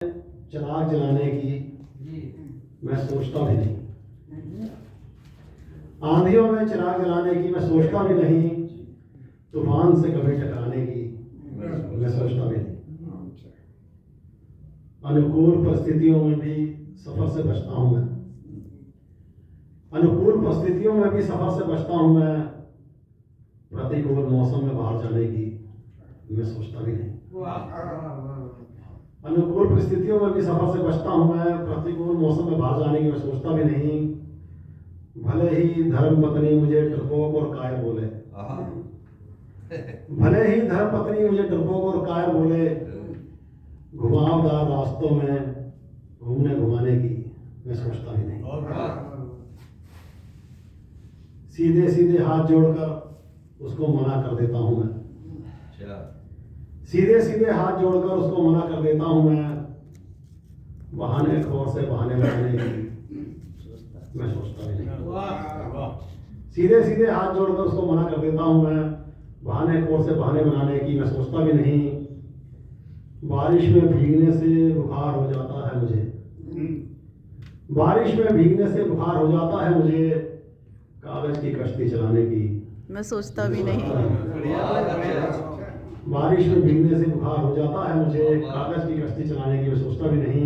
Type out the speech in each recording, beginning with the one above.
चिराग जलाने की मैं सोचता भी नहीं, आंधियों में चिराग जलाने की मैं सोचता भी नहीं, तूफान से कभी टकराने की मैं सोचता भी नहीं। अनुकूल परिस्थितियों में भी सफर से बचता हूं मैं, अनुकूल परिस्थितियों में भी सफर से बचता हूं मैं, प्रतिकूल मौसम में बाहर जाने की मैं सोचता भी नहीं। अनुकूल परिस्थितियों में भी सफर से बचता हूं मैं, प्रतिकूल मौसम में बाहर जाने की मैं सोचता भी नहीं। भले ही धर्म पत्नी मुझे डरपोक और कायर बोले, भले ही धर्म पत्नी मुझे डरपोक और कायर बोले, घुमावदार रास्तों में घूमने घुमाने की मैं सोचता भी नहीं। सीधे सीधे हाथ जोड़कर उसको मना कर देता हूं मैं, सीधे सीधे हाथ जोड़कर उसको मना कर देता हूं मैं, बहाने खोर से बहाने बनाने की मैं सोचता भी नहीं। सीधे सीधे हाथ जोड़कर उसको मना कर देता हूं मैं, बहाने खोर से बहाने बनाने की मैं सोचता भी नहीं। बारिश में भीगने से बुखार हो जाता है मुझे, बारिश में भीगने से बुखार हो जाता है मुझे, कागज की कश्ती चलाने की मैं सोचता भी नहीं। बारिश में भीगने से बुखार हो जाता है मुझे, कागज की कश्ती चलाने की मैं सोचता भी नहीं।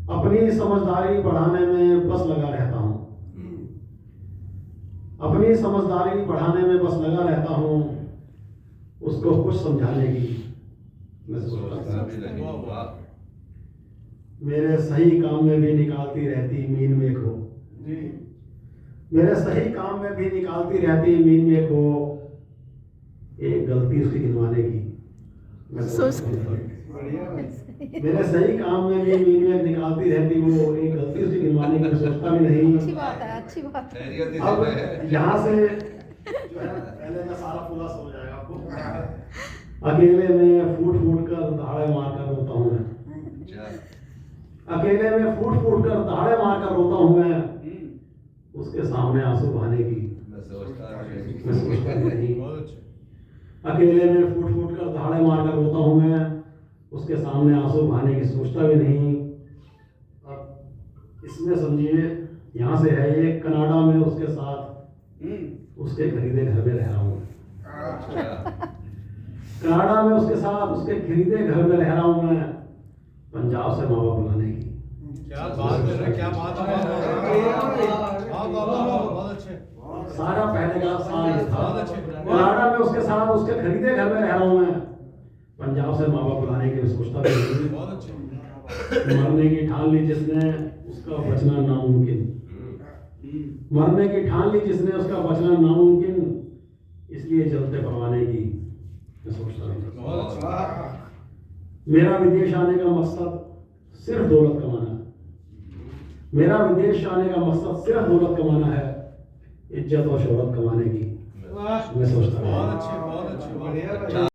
अपनी समझदारी बढ़ाने में बस लगा रहता हूँ, अपनी समझदारी बढ़ाने में बस लगा रहता हूँ, उसको कुछ समझाने की मैं सोचता भी नहीं। मेरे सही काम में भी निकालती रहती मीन में खो, मेरे सही काम में भी निकालती रहती मीन में खो, एक गलती उसकी गिनवाने की मैं सोचता नहीं। मेरे सही काम में भी मीन में निकालती रहती वो, एक गलती उसकी गिनवाने की मैं सोचता भी नहीं। अच्छी बात है, अच्छी बात है। अब यहाँ से जो है पहले का सारा खुलासा हो जाएगा आपको। अकेले में फूट फूट कर दहाड़े मार कर रोता हूँ मैं, अकेले में फूट फूट कर दहाड़े मार कर रोता हूँ मैं, उसके सामने आंसू बहाने की मैं सोचता नहीं। अकेले में फूट फूट कर दहाड़े मार कर रोता हूँ मैं, उसके सामने आंसू बहाने की सोचता भी नहीं। अब इसमें समझिए यहाँ से है ये कनाडा में उसके साथ उसके खरीदे घर में रह रहा हूँ, कनाडा में उसके साथ उसके खरीदे घर में रह रहा हूँ मैं, पंजाब से माँ बाप बुलाने की क्या बात है, क्या बात है, बहुत अच्छे। सारा पहले का साल ये था, कनाडा में उसके साथ उसके खरीदे घर में रह रहा हूँ मैं, पंजाब से माँ बाप बुलाने की सोचता भी नहीं। बहुत अच्छे। मरने की ठान ली जिसने उसका बचना नामुमकिन, मरने की ठान ली जिसने उसका बचना नामुमकिन, इसलिए जलते परवाने की मैं सोचता नहीं। मेरा विदेश आने का मकसद सिर्फ दौलत कमाना है, मेरा विदेश आने का मकसद सिर्फ दौलत कमाना है, इज्जत और शोहरत कमाने की मैं सोचता नहीं। बहुत अच्छे, बहुत अच्छे, बढ़िया।